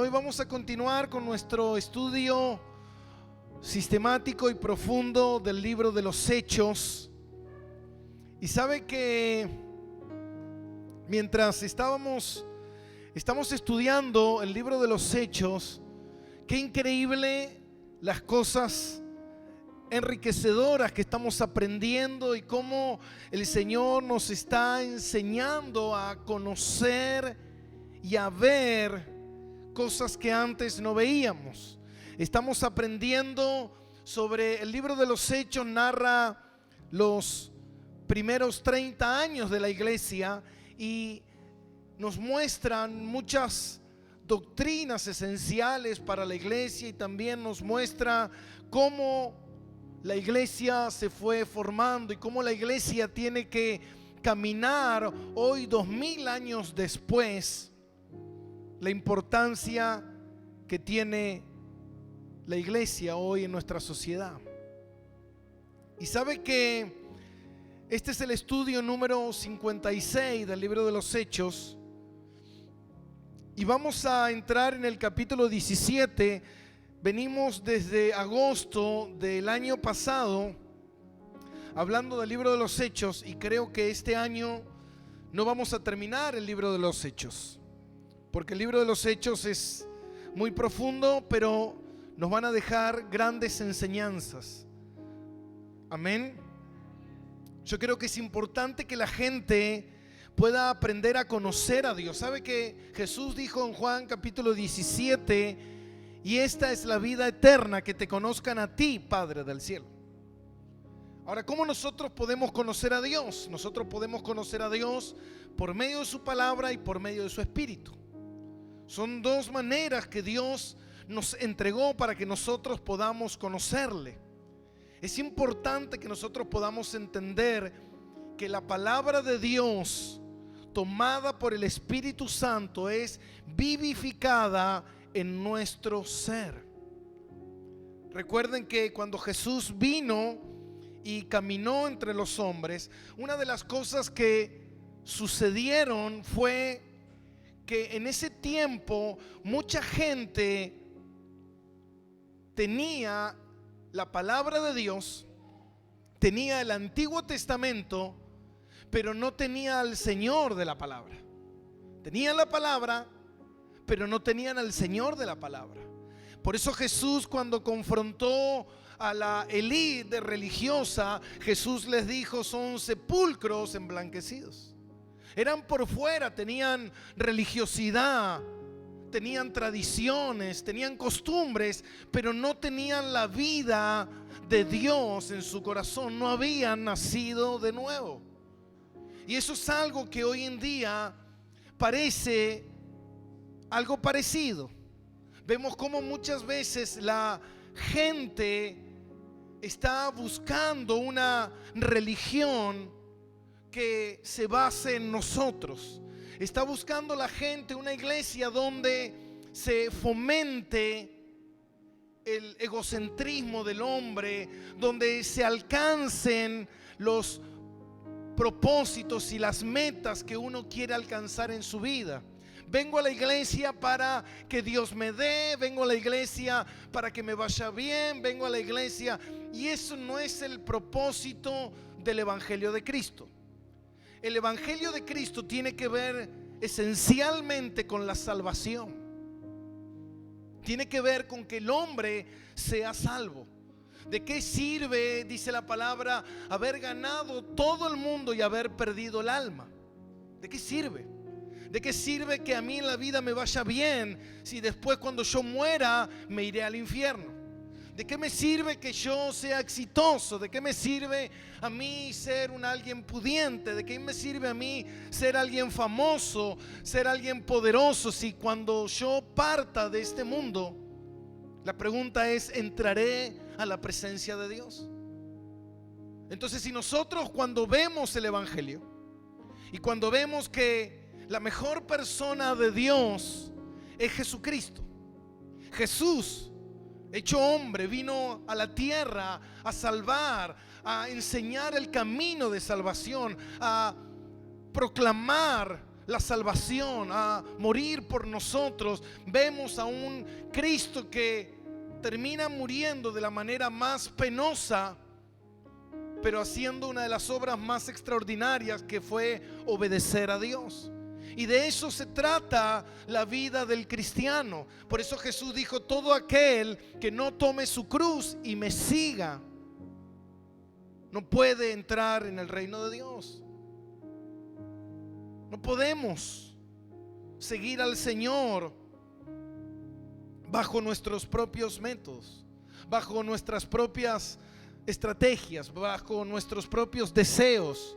hoy vamos a continuar con nuestro estudio sistemático y profundo del libro de los Hechos. Y sabe que mientras estamos estudiando el libro de los Hechos, qué increíble las cosas enriquecedoras que estamos aprendiendo y cómo el Señor nos está enseñando a conocer y a ver cosas que antes no veíamos. Estamos aprendiendo sobre el libro de los Hechos. Narra los primeros 30 años de la iglesia y nos muestran muchas doctrinas esenciales para la iglesia, y también nos muestra cómo la iglesia se fue formando y cómo la iglesia tiene que caminar hoy 2000 años después, la importancia que tiene la iglesia hoy en nuestra sociedad. Y sabe que este es el estudio número 56 del libro de los Hechos, y vamos a entrar en el capítulo 17. Venimos desde agosto del año pasado hablando del libro de los Hechos, y creo que este año no vamos a terminar el libro de los Hechos, porque el libro de los Hechos es muy profundo, pero nos van a dejar grandes enseñanzas. Amén. Yo creo que es importante que la gente pueda aprender a conocer a Dios. ¿Sabe que Jesús dijo en Juan capítulo 17: y esta es la vida eterna, que te conozcan a ti, Padre del cielo? Ahora, ¿cómo nosotros podemos conocer a Dios? Nosotros podemos conocer a Dios por medio de su palabra y por medio de su Espíritu. Son dos maneras que Dios nos entregó para que nosotros podamos conocerle. Es importante que nosotros podamos entender que la palabra de Dios, tomada por el Espíritu Santo, es vivificada en nuestro ser. Recuerden que cuando Jesús vino y caminó entre los hombres, una de las cosas que sucedieron fue que en ese tiempo mucha gente tenía la palabra de Dios, tenía el Antiguo Testamento, pero no tenía al Señor de la palabra. Tenían la palabra, pero no tenían al Señor de la palabra. Por eso Jesús, cuando confrontó a la élite religiosa, Jesús les dijo: son sepulcros emblanquecidos. Eran por fuera, tenían religiosidad, tenían tradiciones, tenían costumbres, pero no tenían la vida de Dios en su corazón. No habían nacido de nuevo. Y eso es algo que hoy en día parece algo parecido. Vemos cómo muchas veces la gente está buscando una religión que se base en nosotros. Está buscando la gente una iglesia donde se fomente el egocentrismo del hombre, donde se alcancen los propósitos y las metas que uno quiere alcanzar en su vida. Vengo a la iglesia para que Dios me dé, vengo a la iglesia para que me vaya bien, vengo a la iglesia, y eso no es el propósito del Evangelio de Cristo. El Evangelio de Cristo tiene que ver esencialmente con la salvación. Tiene que ver con que el hombre sea salvo. ¿De qué sirve, dice la palabra, haber ganado todo el mundo y haber perdido el alma? ¿De qué sirve? ¿De qué sirve que a mí en la vida me vaya bien si después, cuando yo muera, me iré al infierno? ¿De qué me sirve que yo sea exitoso? ¿De qué me sirve a mí ser alguien pudiente? ¿De qué me sirve a mí ser alguien famoso, ser alguien poderoso, si cuando yo parta de este mundo, la pregunta es: ¿entraré a la presencia de Dios? Entonces, si nosotros, cuando vemos el Evangelio y cuando vemos que la mejor persona de Dios es Jesucristo, Jesús hecho hombre, vino a la tierra a salvar, a enseñar el camino de salvación, a proclamar la salvación, a morir por nosotros, vemos a un Cristo que termina muriendo de la manera más penosa, pero haciendo una de las obras más extraordinarias, que fue obedecer a Dios. Y de eso se trata la vida del cristiano. Por eso Jesús dijo: todo aquel que no tome su cruz y me siga no puede entrar en el reino de Dios. No podemos seguir al Señor bajo nuestros propios métodos, bajo nuestras propias estrategias, bajo nuestros propios deseos.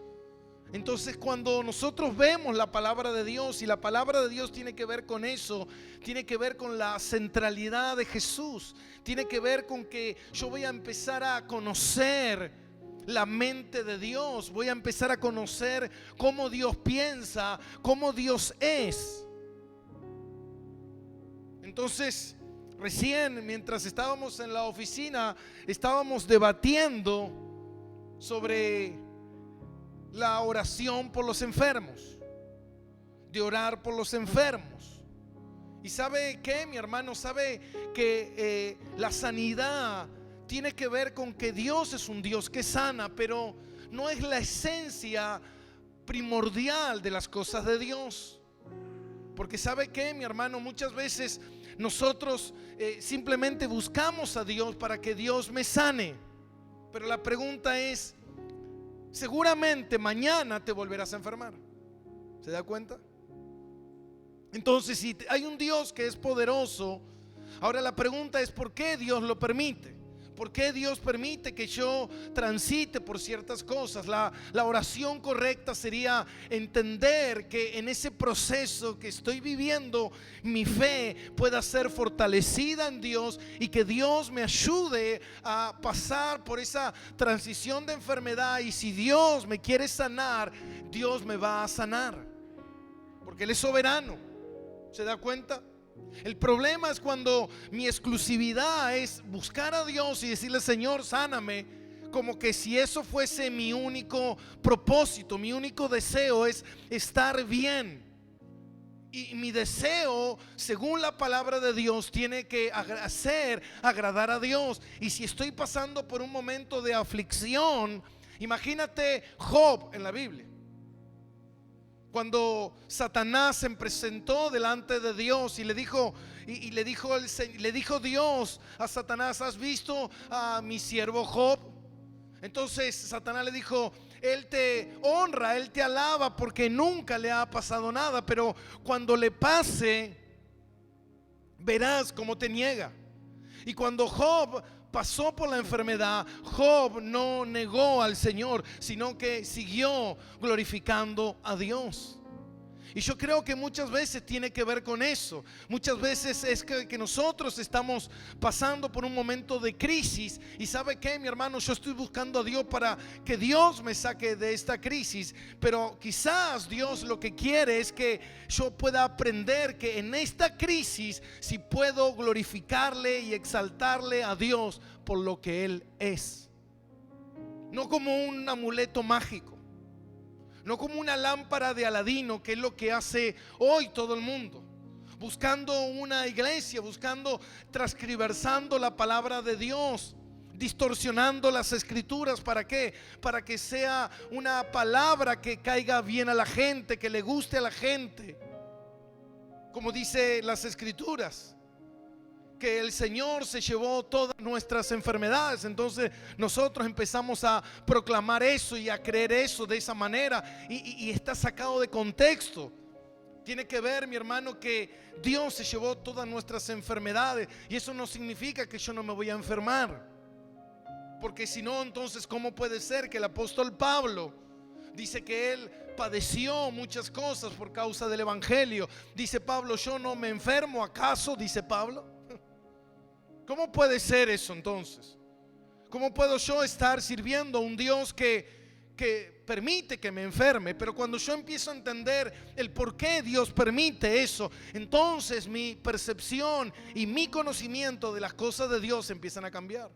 Entonces, cuando nosotros vemos la palabra de Dios, y la palabra de Dios tiene que ver con eso, tiene que ver con la centralidad de Jesús, tiene que ver con que yo voy a empezar a conocer la mente de Dios, voy a empezar a conocer cómo Dios piensa, cómo Dios es. Entonces, recién, mientras estábamos en la oficina, estábamos debatiendo sobre la oración por los enfermos, de orar por los enfermos. Y ¿sabe qué, mi hermano? ¿Sabe que la sanidad tiene que ver con que Dios es un Dios que sana, pero no es la esencia primordial de las cosas de Dios? Porque ¿sabe qué, mi hermano? Muchas veces nosotros simplemente buscamos a Dios para que Dios me sane, pero la pregunta es: seguramente mañana te volverás a enfermar. ¿Se da cuenta? Entonces, si hay un Dios que es poderoso, ahora la pregunta es: ¿por qué Dios lo permite? ¿Por qué Dios permite que yo transite por ciertas cosas? La oración correcta sería entender que en ese proceso que estoy viviendo, mi fe pueda ser fortalecida en Dios, y que Dios me ayude a pasar por esa transición de enfermedad. Y si Dios me quiere sanar, Dios me va a sanar, porque Él es soberano. ¿Se da cuenta? El problema es cuando mi exclusividad es buscar a Dios y decirle: Señor, sáname, como que si eso fuese mi único propósito, mi único deseo es estar bien. Y mi deseo, según la palabra de Dios, tiene que hacer agradar a Dios. Y si estoy pasando por un momento de aflicción, imagínate Job en la Biblia. Cuando Satanás se presentó delante de Dios y le dijo Dios a Satanás: ¿has visto a mi siervo Job? Entonces Satanás le dijo: él te honra, él te alaba porque nunca le ha pasado nada, pero cuando le pase verás cómo te niega. Y cuando Job pasó por la enfermedad, Job no negó al Señor, sino que siguió glorificando a Dios. Y yo creo que muchas veces tiene que ver con eso. Muchas veces es que nosotros estamos pasando por un momento de crisis. Y ¿sabe qué, mi hermano? Yo estoy buscando a Dios para que Dios me saque de esta crisis. Pero quizás Dios lo que quiere es que yo pueda aprender que en esta crisis sí puedo glorificarle y exaltarle a Dios por lo que Él es. No como un amuleto mágico, no como una lámpara de Aladino, que es lo que hace hoy todo el mundo, buscando una iglesia, buscando transcriversando la palabra de Dios, distorsionando las escrituras. ¿Para qué? Para que sea una palabra que caiga bien a la gente, que le guste a la gente. Como dice las escrituras, que el Señor se llevó todas nuestras enfermedades. Entonces nosotros empezamos a proclamar eso y a creer eso de esa manera, y está sacado de contexto. Tiene que ver, mi hermano, que Dios se llevó todas nuestras enfermedades, y eso no significa que yo no me voy a enfermar, porque si no, entonces ¿cómo puede ser que el apóstol Pablo dice que él padeció muchas cosas por causa del evangelio? Dice Pablo: yo no me enfermo, ¿acaso? Dice Pablo. ¿Cómo puede ser eso entonces? ¿Cómo puedo yo estar sirviendo a un Dios que permite que me enferme? Pero cuando yo empiezo a entender el por qué Dios permite eso, entonces mi percepción y mi conocimiento de las cosas de Dios empiezan a cambiar.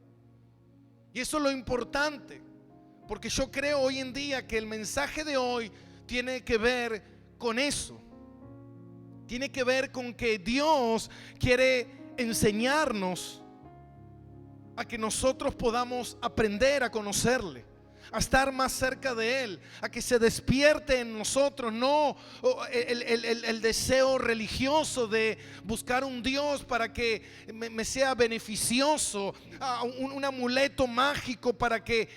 Y eso es lo importante, porque yo creo hoy en día que el mensaje de hoy tiene que ver con eso. Tiene que ver con que Dios quiere enseñarnos a que nosotros podamos aprender a conocerle, a estar más cerca de Él, a que se despierte en nosotros no el deseo religioso de buscar un Dios para que me sea beneficioso, un amuleto mágico para que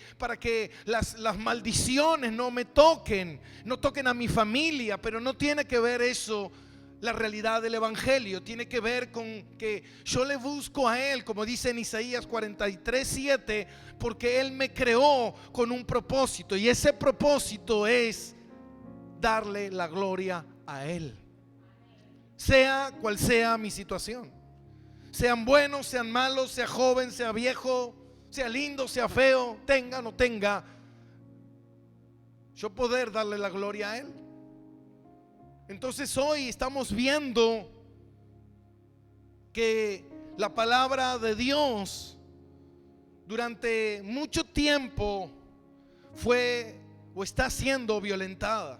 las maldiciones no me toquen, no toquen a mi familia. Pero no tiene que ver eso la realidad del evangelio. Tiene que ver con que yo le busco a Él, como dice en Isaías 43:7, porque Él me creó con un propósito, y ese propósito es darle la gloria a Él, sea cual sea mi situación, sean buenos, sean malos, sea joven, sea viejo, sea lindo, sea feo, tenga o no tenga, yo poder darle la gloria a Él. Entonces hoy estamos viendo que la palabra de Dios durante mucho tiempo fue o está siendo violentada,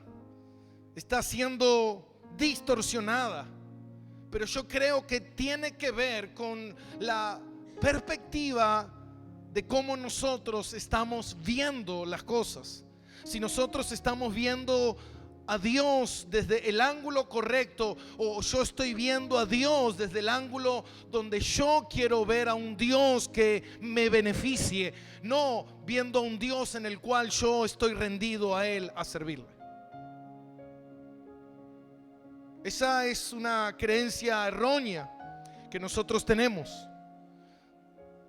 está siendo distorsionada. Pero yo creo que tiene que ver con la perspectiva de cómo nosotros estamos viendo las cosas. Si nosotros estamos viendo a Dios desde el ángulo correcto, o yo estoy viendo a Dios desde el ángulo donde yo quiero ver a un Dios que me beneficie, no viendo a un Dios en el cual yo estoy rendido a Él a servirle. Esa es una creencia errónea que nosotros tenemos,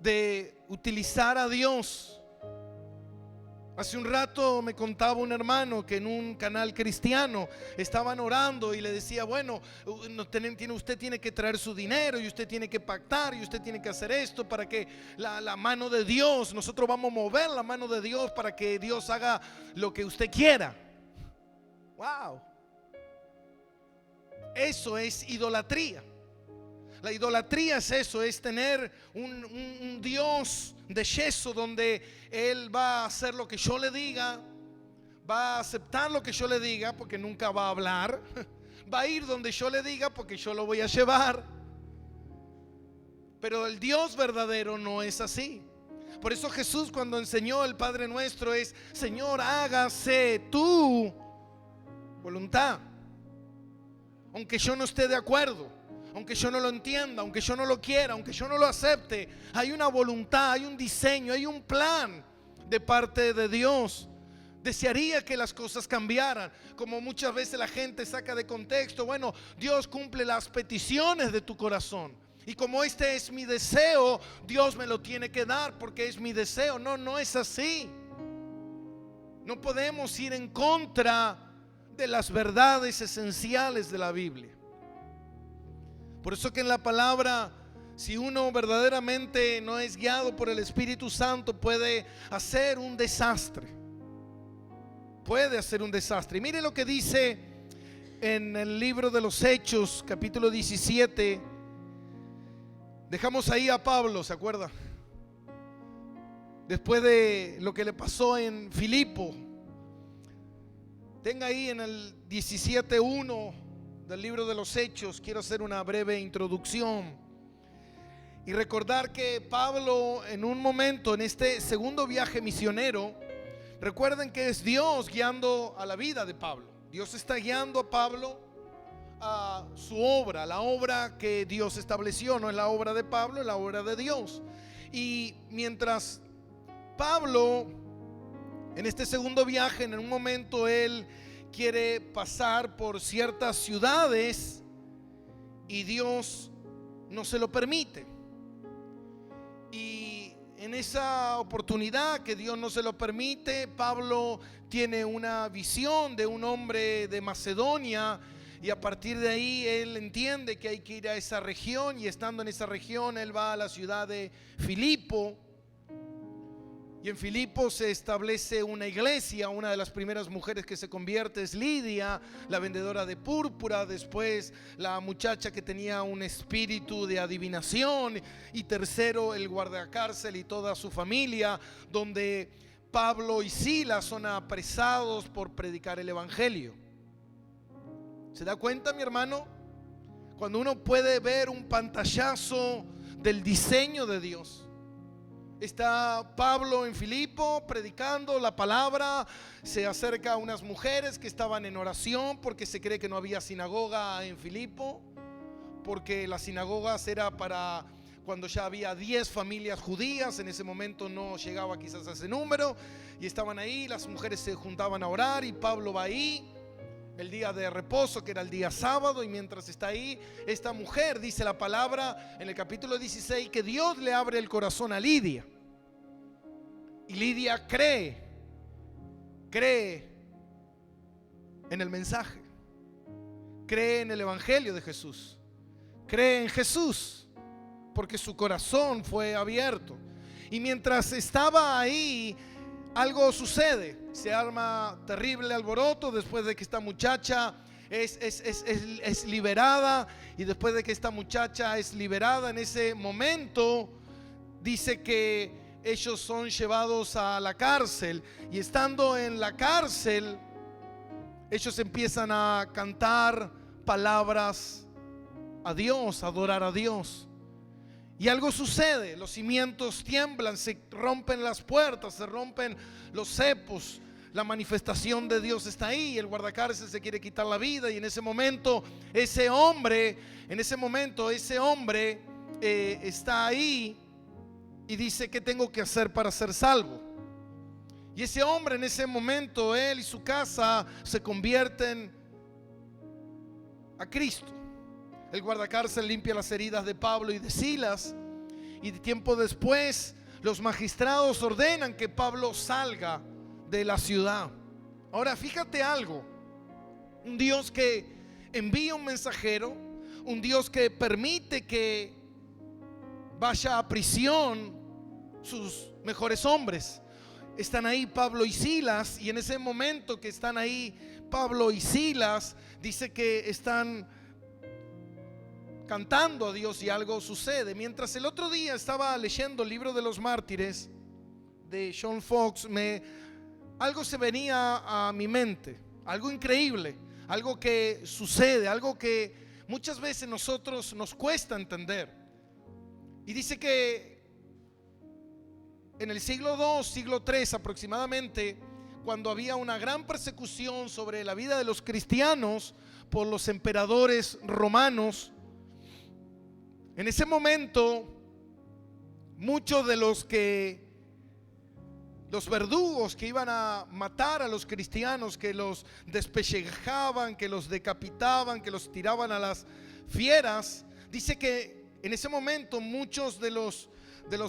de utilizar a Dios. Hace un rato me contaba un hermano que en un canal cristiano estaban orando y le decía, bueno, usted tiene que traer su dinero, y usted tiene que pactar, y usted tiene que hacer esto para que la mano de Dios, nosotros vamos a mover la mano de Dios para que Dios haga lo que usted quiera. Wow. Eso es idolatría. La idolatría es eso, es tener un Dios de yeso donde Él va a hacer lo que yo le diga, va a aceptar lo que yo le diga porque nunca va a hablar, va a ir donde yo le diga porque yo lo voy a llevar. Pero el Dios verdadero no es así. Por eso Jesús, cuando enseñó el Padre Nuestro, es: Señor, hágase tu voluntad. Aunque yo no esté de acuerdo, aunque yo no lo entienda, aunque yo no lo quiera, aunque yo no lo acepte, hay una voluntad, hay un diseño, hay un plan de parte de Dios. Desearía que las cosas cambiaran, como muchas veces la gente saca de contexto. Bueno, Dios cumple las peticiones de tu corazón, y como este es mi deseo, Dios me lo tiene que dar porque es mi deseo. No, no es así. No podemos ir en contra de las verdades esenciales de la Biblia. Por eso que en la palabra, si uno verdaderamente no es guiado por el Espíritu Santo, puede hacer un desastre. Puede hacer un desastre. Y mire lo que dice en el libro de los Hechos, capítulo 17. Dejamos ahí a Pablo, ¿se acuerda? Después de lo que le pasó en Filipo. Tenga ahí en el 17:1 del libro de los Hechos. Quiero hacer una breve introducción y recordar que Pablo, en un momento, en este segundo viaje misionero, recuerden que es Dios guiando a la vida de Pablo. Dios está guiando a Pablo a su obra, la obra que Dios estableció. No es la obra de Pablo, es la obra de Dios. Y mientras Pablo, en este segundo viaje, en un momento él quiere pasar por ciertas ciudades y Dios no se lo permite. Y en esa oportunidad que Dios no se lo permite, Pablo tiene una visión de un hombre de Macedonia, y a partir de ahí él entiende que hay que ir a esa región, y estando en esa región él va a la ciudad de Filipo. Y en Filipo se establece una iglesia. Una de las primeras mujeres que se convierte es Lidia, la vendedora de púrpura. Después la muchacha que tenía un espíritu de adivinación. Y tercero, el guardacárcel y toda su familia, donde Pablo y Silas son apresados por predicar el evangelio. ¿Se da cuenta, mi hermano? Cuando uno puede ver un pantallazo del diseño de Dios. Está Pablo en Filipo predicando la palabra, se acerca a unas mujeres que estaban en oración porque se cree que no había sinagoga en Filipo, porque las sinagogas era para cuando ya había 10 familias judías. En ese momento no llegaba quizás a ese número, y estaban ahí, las mujeres se juntaban a orar y Pablo va ahí el día de reposo, que era el día sábado, y mientras está ahí, esta mujer, dice la palabra en el capítulo 16, que Dios le abre el corazón a Lidia, y Lidia cree en el mensaje, cree en el evangelio de Jesús, cree en Jesús, porque su corazón fue abierto. Y mientras estaba ahí, algo sucede, se arma terrible alboroto después de que esta muchacha es liberada. Y después de que esta muchacha es liberada, en ese momento dice que ellos son llevados a la cárcel, y estando en la cárcel ellos empiezan a cantar palabras a Dios, a adorar a Dios. Y algo sucede, los cimientos tiemblan, se rompen las puertas, se rompen los cepos. La manifestación de Dios está ahí. El guardacárcel se quiere quitar la vida, y en ese momento ese hombre está ahí y dice: ¿qué tengo que hacer para ser salvo? Y ese hombre, en ese momento, él y su casa se convierten a Cristo. El guardacárcel limpia las heridas de Pablo y de Silas, y tiempo después los magistrados ordenan que Pablo salga de la ciudad. Ahora fíjate algo: un Dios que envía un mensajero, un Dios que permite que vaya a prisión sus mejores hombres. Están ahí Pablo y Silas, y en ese momento que están ahí Pablo y Silas, dice que están cantando a Dios, y algo sucede. Mientras el otro día estaba leyendo el libro de los mártires de John Fox, algo se venía a mi mente, algo increíble, algo que sucede, algo que muchas veces nosotros nos cuesta entender. Y dice que en el siglo II, siglo III aproximadamente, cuando había una gran persecución sobre la vida de los cristianos por los emperadores romanos, en ese momento muchos de los verdugos que iban a matar a los cristianos, que los despellejaban, que los decapitaban, que los tiraban a las fieras, dice que en ese momento muchos de los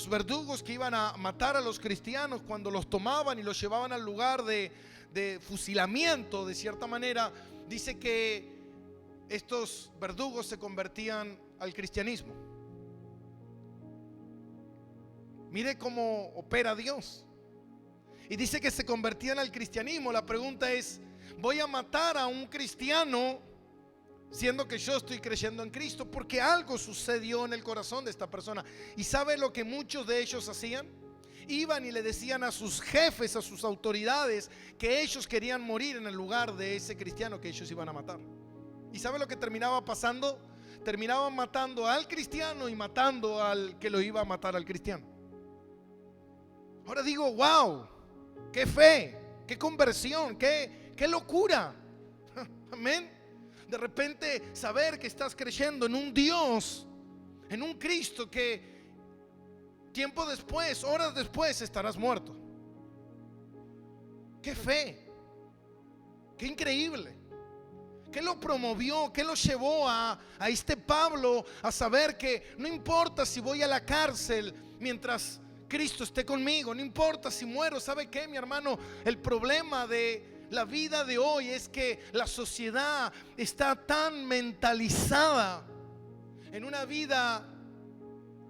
verdugos que iban a matar a los cristianos, cuando los tomaban y los llevaban al lugar de fusilamiento, de cierta manera, dice que estos verdugos se convertían al cristianismo. Mire cómo opera Dios. Y dice que se convertían al cristianismo. La pregunta es: ¿voy a matar a un cristiano siendo que yo estoy creyendo en Cristo? Porque algo sucedió en el corazón de esta persona. ¿Y sabe lo que muchos de ellos hacían? Iban y le decían a sus jefes, a sus autoridades, que ellos querían morir en el lugar de ese cristiano que ellos iban a matar. ¿Y sabe lo que terminaba pasando? Terminaban matando al cristiano y matando al que lo iba a matar al cristiano. Ahora digo: wow, qué fe, qué conversión, qué locura. Amén. De repente saber que estás creyendo en un Dios, en un Cristo que tiempo después, horas después, estarás muerto. Qué fe, qué increíble. ¿Qué lo promovió? ¿Qué lo llevó a este Pablo a saber que no importa si voy a la cárcel mientras Cristo esté conmigo? No importa si muero. ¿Sabe qué, mi hermano? El problema de la vida de hoy es que la sociedad está tan mentalizada en una vida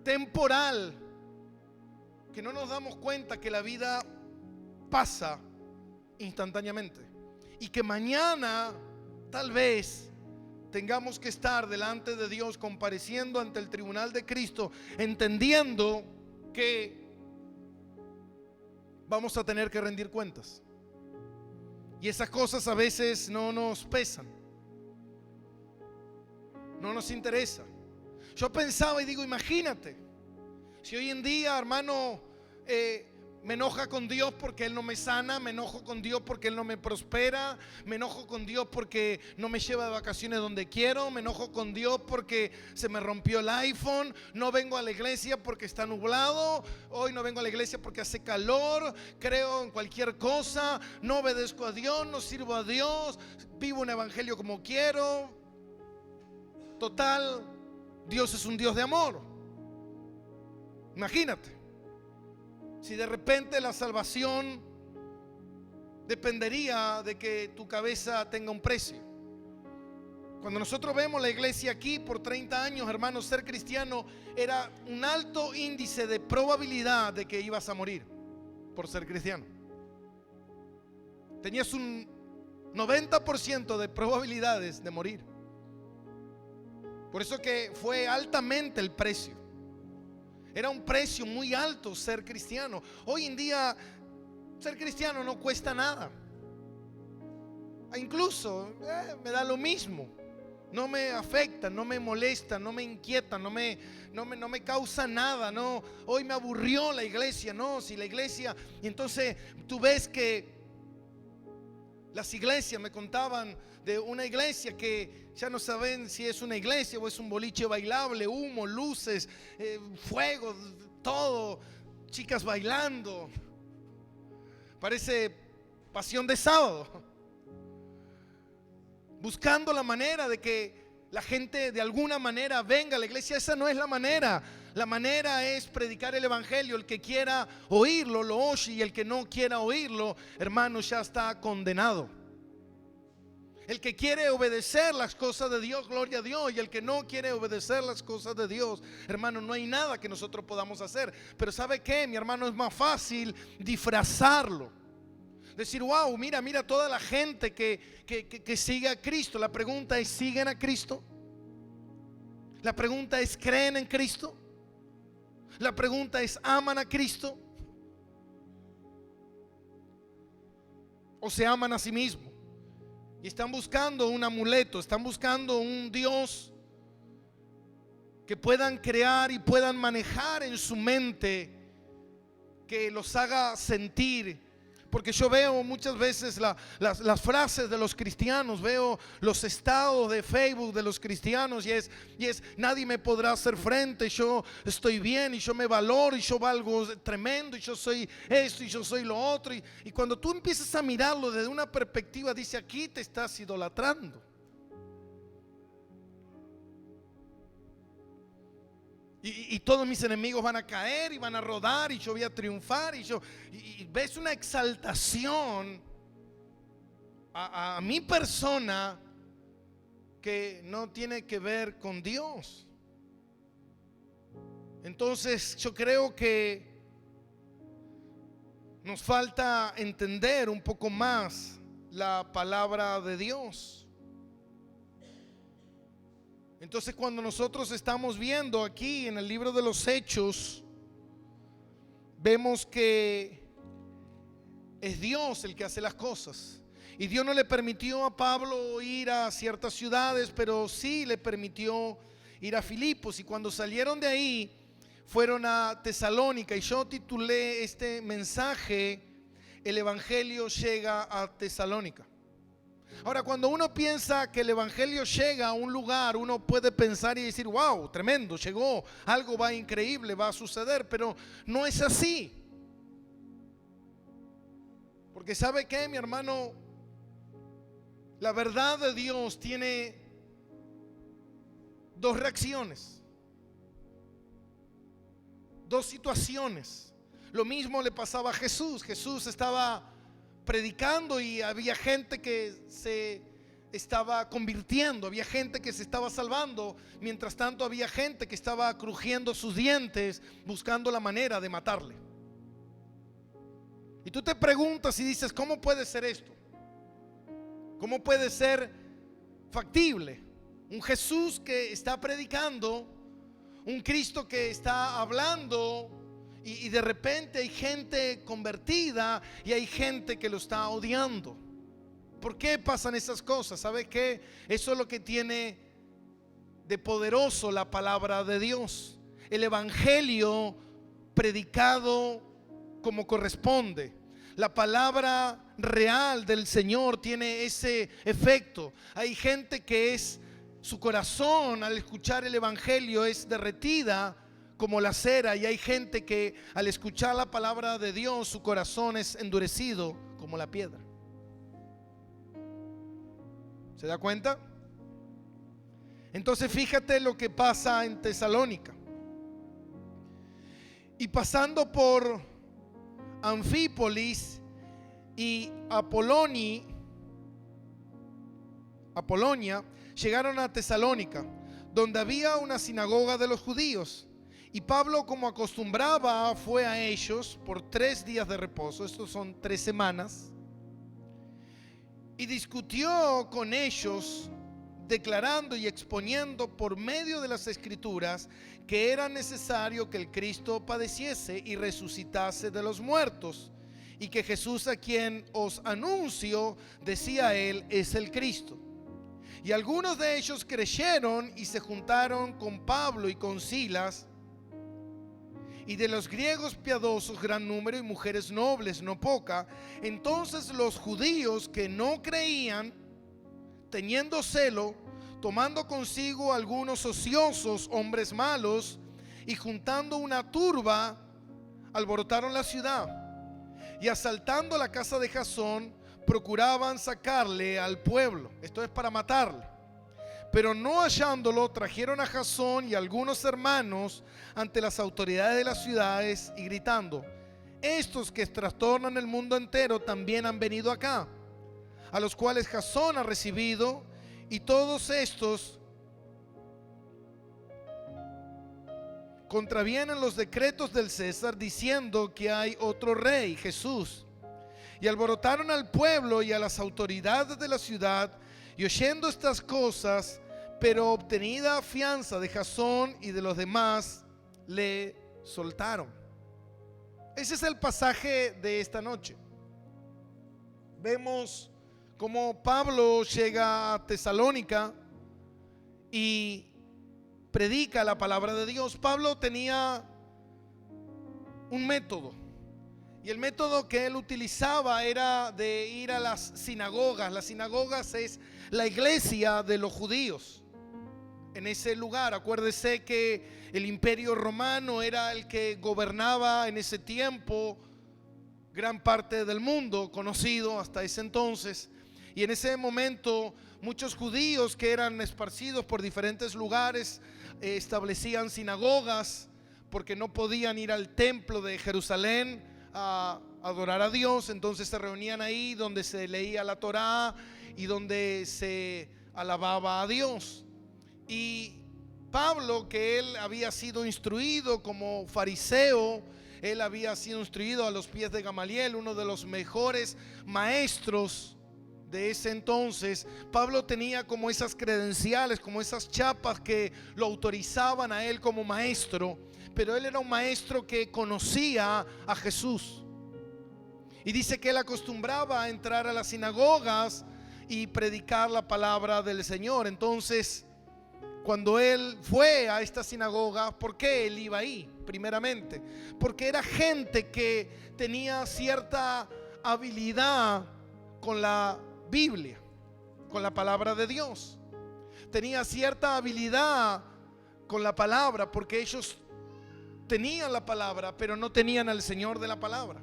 temporal que no nos damos cuenta que la vida pasa instantáneamente, y que mañana tal vez tengamos que estar delante de Dios, compareciendo ante el tribunal de Cristo, entendiendo que vamos a tener que rendir cuentas. Y esas cosas a veces no nos pesan. No nos interesa. Yo pensaba y digo, imagínate, si hoy en día, hermano, me enoja con Dios porque Él no me sana, me enojo con Dios porque Él no me prospera, me enojo con Dios porque no me lleva de vacaciones donde quiero, me enojo con Dios porque se me rompió el iPhone, no vengo a la iglesia porque está nublado, hoy no vengo a la iglesia porque hace calor, creo en cualquier cosa, no obedezco a Dios, no sirvo a Dios, vivo un evangelio como quiero. Total, Dios es un Dios de amor. Imagínate. Si de repente la salvación dependería de que tu cabeza tenga un precio. Cuando nosotros vemos la iglesia aquí por 30 años, hermanos, ser cristiano era un alto índice de probabilidad de que ibas a morir por ser cristiano. Tenías un 90% de probabilidades de morir. Por eso que fue altamente el precio. Era un precio muy alto ser cristiano. Hoy en día ser cristiano no cuesta nada. Incluso me da lo mismo. No me afecta, no me molesta, no me inquieta, no me causa nada. No, hoy me aburrió la iglesia. No, si la iglesia. Y entonces tú ves que las iglesias, me contaban de una iglesia que ya no saben si es una iglesia o es un boliche bailable, humo, luces, fuego, todo, chicas bailando. Parece pasión de sábado. Buscando la manera de que la gente de alguna manera venga a la iglesia. Esa no es la manera. La manera es predicar el evangelio. El que quiera oírlo, lo oye, y el que no quiera oírlo, hermano, ya está condenado. El que quiere obedecer las cosas de Dios, gloria a Dios. Y el que no quiere obedecer las cosas de Dios, hermano, no hay nada que nosotros podamos hacer. Pero ¿sabe qué, mi hermano? Es más fácil disfrazarlo. Decir, wow, mira toda la gente que sigue a Cristo. La pregunta es, ¿siguen a Cristo? La pregunta es, ¿creen en Cristo? La pregunta es, ¿aman a Cristo? ¿O se aman a sí mismos? Y están buscando un amuleto, están buscando un Dios que puedan crear y puedan manejar en su mente, que los haga sentir. Porque yo veo muchas veces las frases de los cristianos, veo los estados de Facebook de los cristianos y es nadie me podrá hacer frente, yo estoy bien y yo me valoro y yo valgo tremendo y yo soy esto y yo soy lo otro. Y cuando tú empiezas a mirarlo desde una perspectiva, dice, aquí te estás idolatrando. Y todos mis enemigos van a caer y van a rodar y yo voy a triunfar. Y ves una exaltación a mi persona que no tiene que ver con Dios. Entonces yo creo que nos falta entender un poco más la palabra de Dios. Entonces cuando nosotros estamos viendo aquí en el libro de los Hechos, vemos que es Dios el que hace las cosas. Y Dios no le permitió a Pablo ir a ciertas ciudades, pero sí le permitió ir a Filipos. Y cuando salieron de ahí, fueron a Tesalónica. Y yo titulé este mensaje, el evangelio llega a Tesalónica. Ahora, cuando uno piensa que el evangelio llega a un lugar, uno puede pensar y decir, wow, tremendo, llegó, algo va increíble, va a suceder, pero no es así. Porque ¿sabe qué, mi hermano? La verdad de Dios tiene dos reacciones, dos situaciones. Lo mismo le pasaba a Jesús. Jesús estaba predicando y había gente que se estaba convirtiendo, había gente que se estaba salvando. Mientras tanto había gente que estaba crujiendo sus dientes buscando la manera de matarle. Y tú te preguntas y dices, ¿cómo puede ser esto? ¿Cómo puede ser factible? Un Jesús que está predicando, un Cristo que está hablando, y de repente hay gente convertida y hay gente que lo está odiando. ¿Por qué pasan esas cosas? ¿Sabe qué? Eso es lo que tiene de poderoso la palabra de Dios, el evangelio predicado como corresponde. La palabra real del Señor tiene ese efecto. Hay gente que su corazón al escuchar el evangelio es derretida como la cera, y hay gente que al escuchar la palabra de Dios su corazón es endurecido como la piedra. ¿Se da cuenta? Entonces fíjate lo que pasa en Tesalónica. Y pasando por Anfípolis y Apolonia, llegaron a Tesalónica, donde había una sinagoga de los judíos. Y Pablo, como acostumbraba, fue a ellos por 3 días de reposo, estos son 3 semanas, y discutió con ellos, declarando y exponiendo por medio de las Escrituras que era necesario que el Cristo padeciese y resucitase de los muertos, y que Jesús, a quien os anuncio, decía él, es el Cristo. Y algunos de ellos creyeron y se juntaron con Pablo y con Silas, y de los griegos piadosos gran número, y mujeres nobles no poca. Entonces los judíos que no creían, teniendo celo, tomando consigo algunos ociosos hombres malos, y juntando una turba, alborotaron la ciudad, y asaltando la casa de Jasón, procuraban sacarle al pueblo, esto es para matarle. Pero no hallándolo, trajeron a Jasón y algunos hermanos ante las autoridades de las ciudades, y gritando: estos que trastornan el mundo entero también han venido acá, a los cuales Jasón ha recibido, y todos estos contravienen los decretos del César, diciendo que hay otro rey, Jesús. Y alborotaron al pueblo y a las autoridades de la ciudad, y oyendo estas cosas, pero obtenida fianza de Jasón y de los demás, le soltaron. Ese es el pasaje de esta noche. Vemos cómo Pablo llega a Tesalónica y predica la palabra de Dios. Pablo tenía un método, y el método que él utilizaba era de ir a las sinagogas. Las sinagogas es la iglesia de los judíos. En ese lugar, acuérdese que el imperio romano era el que gobernaba en ese tiempo gran parte del mundo conocido hasta ese entonces. Y en ese momento muchos judíos que eran esparcidos por diferentes lugares establecían sinagogas, porque no podían ir al templo de Jerusalén a adorar a Dios. Entonces se reunían ahí donde se leía la Torá y donde se alababa a Dios. Y Pablo, que él había sido instruido como fariseo, él había sido instruido a los pies de Gamaliel, uno de los mejores maestros de ese entonces. Pablo tenía como esas credenciales, como esas chapas que lo autorizaban a él como maestro, pero él era un maestro que conocía a Jesús. Y dice que él acostumbraba a entrar a las sinagogas y predicar la palabra del Señor. Entonces, cuando él fue a esta sinagoga, ¿por qué él iba ahí? Primeramente, porque era gente que tenía cierta habilidad con la Biblia, con la palabra de Dios. Tenía cierta habilidad con la palabra, porque ellos tenían la palabra, pero no tenían al Señor de la palabra.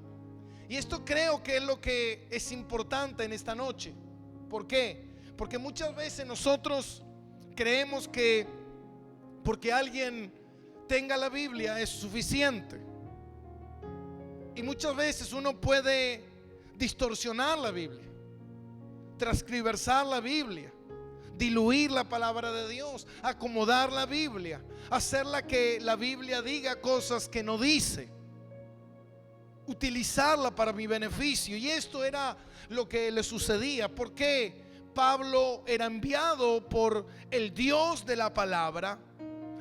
Y esto creo que es lo que es importante en esta noche. ¿Por qué? Porque muchas veces nosotros creemos que porque alguien tenga la Biblia es suficiente. Y muchas veces uno puede distorsionar la Biblia, transcriversar la Biblia, diluir la palabra de Dios, acomodar la Biblia, hacerla que la Biblia diga cosas que no dice, utilizarla para mi beneficio. Y esto era lo que le sucedía. ¿Por qué? Pablo era enviado por el Dios de la palabra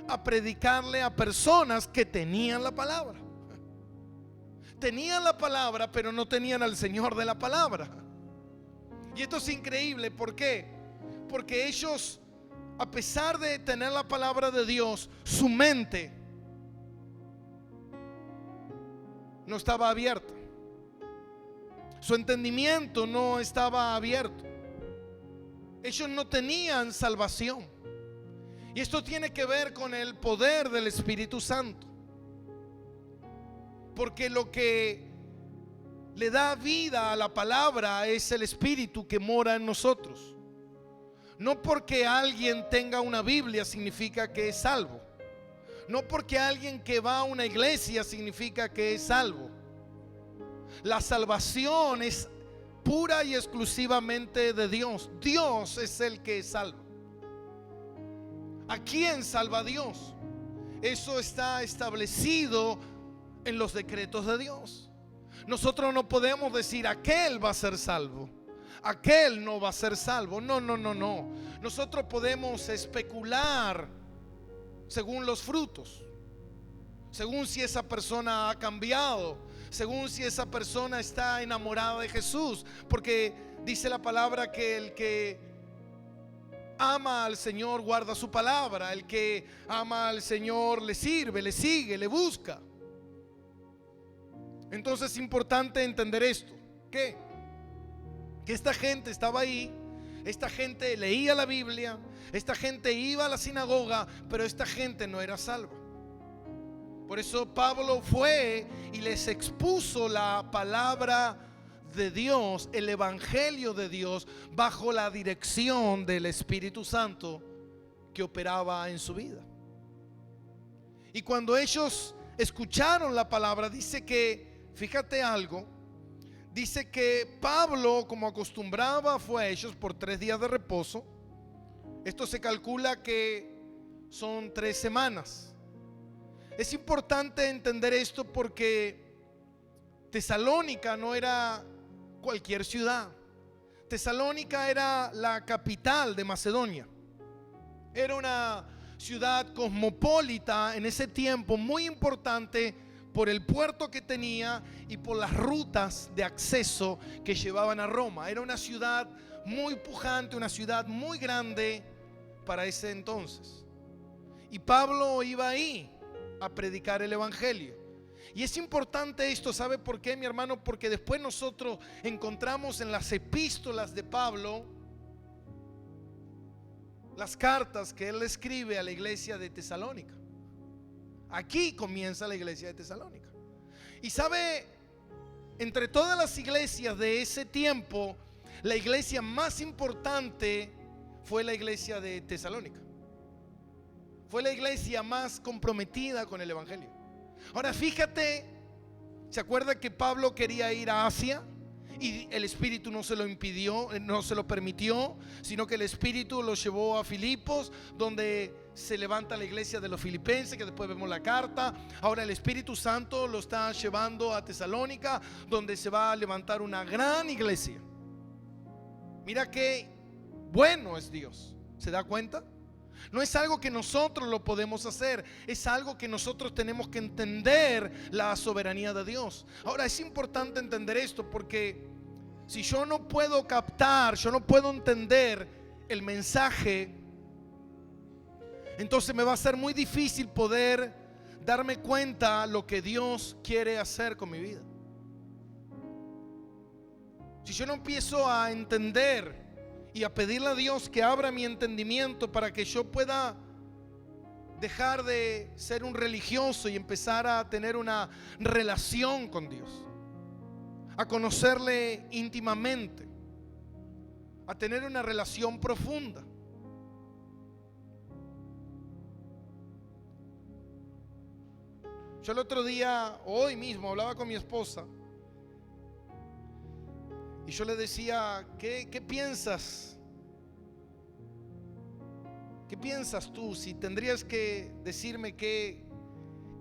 a predicarle a personas que tenían la palabra. Tenían la palabra, pero no tenían al Señor de la palabra. Y esto es increíble. ¿Por qué? Porque ellos a pesar de tener la palabra de Dios, su mente no estaba abierta. Su entendimiento no estaba abierto. Ellos no tenían salvación. Y esto tiene que ver con el poder del Espíritu Santo. Porque lo que le da vida a la palabra es el Espíritu que mora en nosotros. No porque alguien tenga una Biblia significa que es salvo. No porque alguien que va a una iglesia significa que es salvo. La salvación es pura y exclusivamente de Dios. Dios es el que salva. ¿A quién salva Dios? Eso está establecido en los decretos de Dios. Nosotros no podemos decir aquel va a ser salvo, aquel no va a ser salvo. No. Nosotros podemos especular según los frutos, según si esa persona ha cambiado, según si esa persona está enamorada de Jesús. Porque dice la palabra que el que ama al Señor guarda su palabra. El que ama al Señor le sirve, le sigue, le busca. Entonces es importante entender esto, que esta gente estaba ahí, esta gente leía la Biblia, esta gente iba a la sinagoga, pero esta gente no era salva. Por eso Pablo fue y les expuso la palabra de Dios, el evangelio de Dios, bajo la dirección del Espíritu Santo que operaba en su vida. Y cuando ellos escucharon la palabra, dice que, fíjate algo, dice que Pablo, como acostumbraba, fue a ellos por 3 días de reposo. Esto se calcula que son 3 semanas. Es importante entender esto porque Tesalónica no era cualquier ciudad. Tesalónica era la capital de Macedonia. Era una ciudad cosmopolita en ese tiempo, muy importante por el puerto que tenía y por las rutas de acceso que llevaban a Roma. Era una ciudad muy pujante, una ciudad muy grande para ese entonces. Y Pablo iba ahí a predicar el evangelio. Y es importante esto, ¿sabe por qué, mi hermano? Porque después nosotros encontramos en las epístolas de Pablo las cartas que él escribe a la iglesia de Tesalónica. Aquí comienza la iglesia de Tesalónica. Y sabe, entre todas las iglesias de ese tiempo, la iglesia más importante fue la iglesia de Tesalónica. Fue la iglesia más comprometida con el evangelio. Ahora fíjate, ¿se acuerda que Pablo quería ir a Asia? Y el Espíritu no se lo impidió, no se lo permitió, sino que el Espíritu lo llevó a Filipos, donde se levanta la iglesia de los filipenses, que después vemos la carta. Ahora el Espíritu Santo lo está llevando a Tesalónica, donde se va a levantar una gran iglesia. Mira qué bueno es Dios. ¿Se da cuenta? No es algo que nosotros lo podemos hacer, es algo que nosotros tenemos que entender, la soberanía de Dios. Ahora es importante entender esto, porque si yo no puedo captar, yo no puedo entender el mensaje, entonces me va a ser muy difícil poder darme cuenta lo que Dios quiere hacer con mi vida. Si yo no empiezo a entender y a pedirle a Dios que abra mi entendimiento para que yo pueda dejar de ser un religioso y empezar a tener una relación con Dios, a conocerle íntimamente, a tener una relación profunda. Yo el otro día, hoy mismo, hablaba con mi esposa y yo le decía, ¿qué piensas? ¿Qué piensas tú? Si tendrías que decirme qué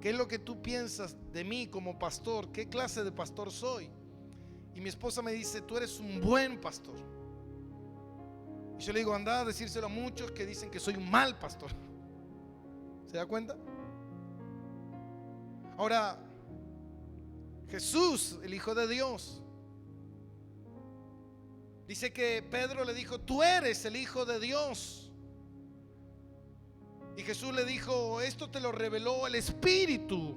es lo que tú piensas de mí como pastor, qué clase de pastor soy. Y mi esposa me dice, tú eres un buen pastor. Y yo le digo, anda a decírselo a muchos que dicen que soy un mal pastor. ¿Se da cuenta? Ahora, Jesús, el Hijo de Dios, dice que Pedro le dijo, tú eres el Hijo de Dios. Y Jesús le dijo: esto te lo reveló el Espíritu.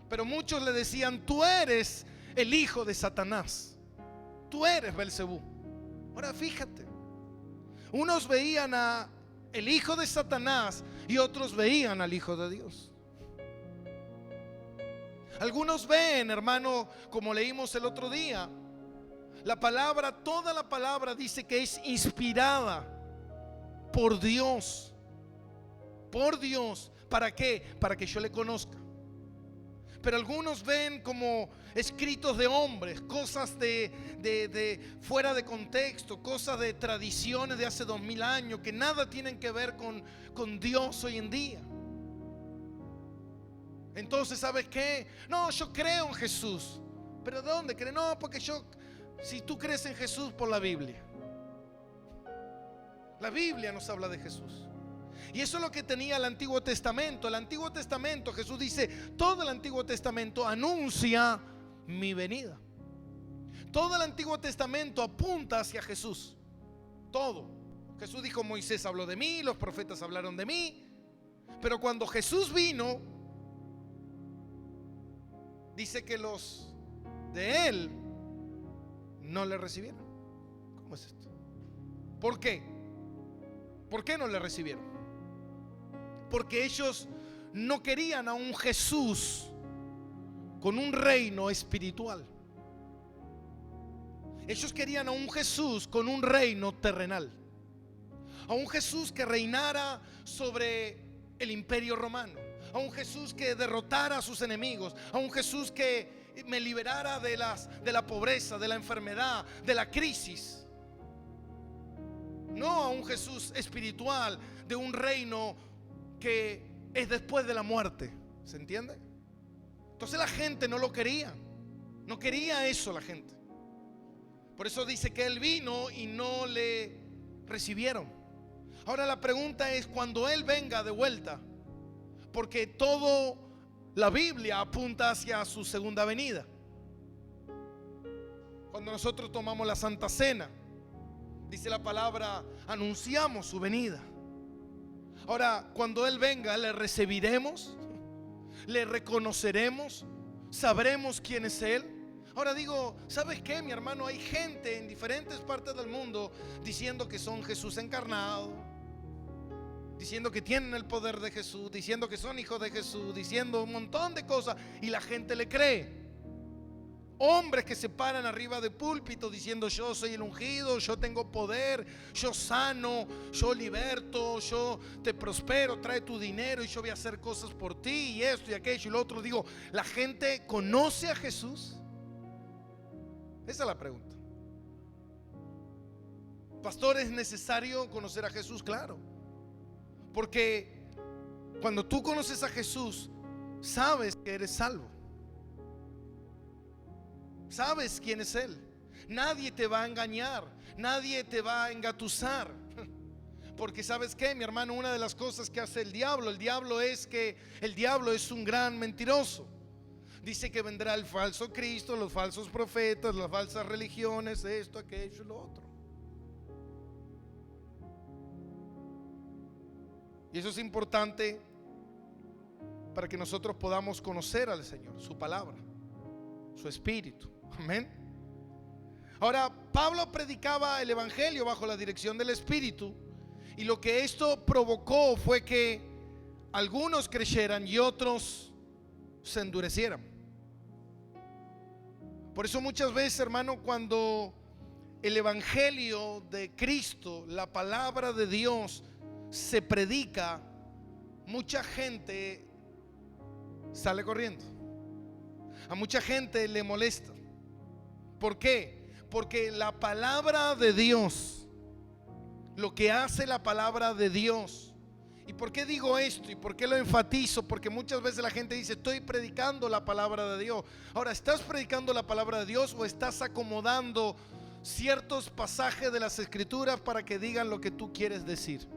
Pero muchos le decían: tú eres el hijo de Satanás, tú eres Belcebú. Ahora fíjate, unos veían a el hijo de Satanás y otros veían al Hijo de Dios. Algunos ven, hermano, como leímos el otro día, la palabra, toda la palabra dice que es inspirada por Dios. Por Dios. ¿Para qué? Para que yo le conozca. Pero algunos ven como escritos de hombres, cosas de fuera de contexto, cosas de tradiciones de hace 2000 años que nada tienen que ver con Dios hoy en día. Entonces, ¿sabes qué? No, yo creo en Jesús. ¿Pero de dónde crees? No, porque si tú crees en Jesús, por la Biblia. La Biblia nos habla de Jesús. Y eso es lo que tenía el Antiguo Testamento. El Antiguo Testamento, Jesús dice, todo el Antiguo Testamento anuncia mi venida. Todo el Antiguo Testamento apunta hacia Jesús. Todo. Jesús dijo: Moisés habló de mí, los profetas hablaron de mí. Pero cuando Jesús vino, dice que los de él no le recibieron. ¿Cómo es esto? ¿Por qué? ¿Por qué no le recibieron? Porque ellos no querían a un Jesús con un reino espiritual. Ellos querían a un Jesús con un reino terrenal. A un Jesús que reinara sobre el imperio romano. A un Jesús que derrotara a sus enemigos. A un Jesús que me liberara de la pobreza, de la enfermedad, de la crisis. No a un Jesús espiritual, de un reino que es después de la muerte. ¿Se entiende? Entonces la gente no lo quería. No quería eso la gente. Por eso dice que él vino y no le recibieron. Ahora la pregunta es: cuando él venga de vuelta, porque toda la Biblia apunta hacia su segunda venida. Cuando nosotros tomamos la Santa Cena, dice la palabra, anunciamos su venida. Ahora, cuando él venga, le recibiremos, le reconoceremos, sabremos quién es él. Ahora digo, ¿sabes qué, mi hermano? Hay gente en diferentes partes del mundo diciendo que son Jesús encarnado, diciendo que tienen el poder de Jesús, diciendo que son hijos de Jesús, diciendo un montón de cosas, y la gente le cree. Hombres que se paran arriba de púlpito diciendo: yo soy el ungido, yo tengo poder, yo sano, yo liberto, yo te prospero, trae tu dinero y yo voy a hacer cosas por ti, y esto y aquello y lo otro. Digo, ¿la gente conoce a Jesús? Esa es la pregunta. Pastor, ¿es necesario conocer a Jesús? Claro. Porque cuando tú conoces a Jesús, sabes que eres salvo. Sabes quién es Él. Nadie te va a engañar, nadie te va a engatusar. Porque ¿sabes qué, mi hermano? Una de las cosas que hace el diablo es que el diablo es un gran mentiroso. Dice que vendrá el falso Cristo, los falsos profetas, las falsas religiones, esto, aquello y lo otro. Y eso es importante para que nosotros podamos conocer al Señor, su palabra, su espíritu. Amén. Ahora, Pablo predicaba el evangelio bajo la dirección del Espíritu, y lo que esto provocó fue que algunos creyeran y otros se endurecieran. Por eso muchas veces, hermano, cuando el evangelio de Cristo, la palabra de Dios, se predica, mucha gente sale corriendo. A mucha gente le molesta. ¿Por qué? Porque la palabra de Dios, lo que hace la palabra de Dios. ¿Y por qué digo esto? ¿Y por qué lo enfatizo? Porque muchas veces la gente dice: estoy predicando la palabra de Dios. Ahora, ¿estás predicando la palabra de Dios o estás acomodando ciertos pasajes de las Escrituras para que digan lo que tú quieres decir?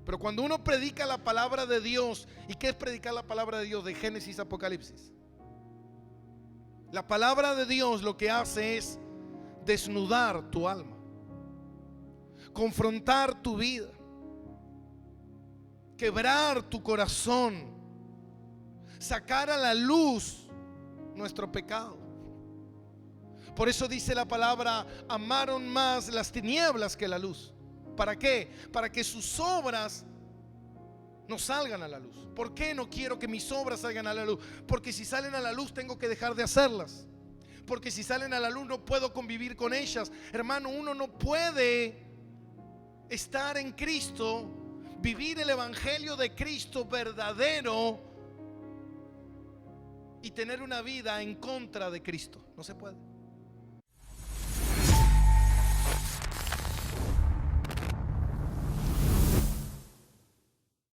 Pero cuando uno predica la palabra de Dios, ¿y qué es predicar la palabra de Dios? De Génesis a Apocalipsis. La palabra de Dios lo que hace es desnudar tu alma, confrontar tu vida, quebrar tu corazón, sacar a la luz nuestro pecado. Por eso dice la palabra: amaron más las tinieblas que la luz. ¿Para qué? Para que sus obras no salgan a la luz. ¿Por qué no quiero que mis obras salgan a la luz? Porque si salen a la luz tengo que dejar de hacerlas. Porque si salen a la luz no puedo convivir con ellas. Hermano, uno no puede estar en Cristo, vivir el evangelio de Cristo verdadero y tener una vida en contra de Cristo. No se puede.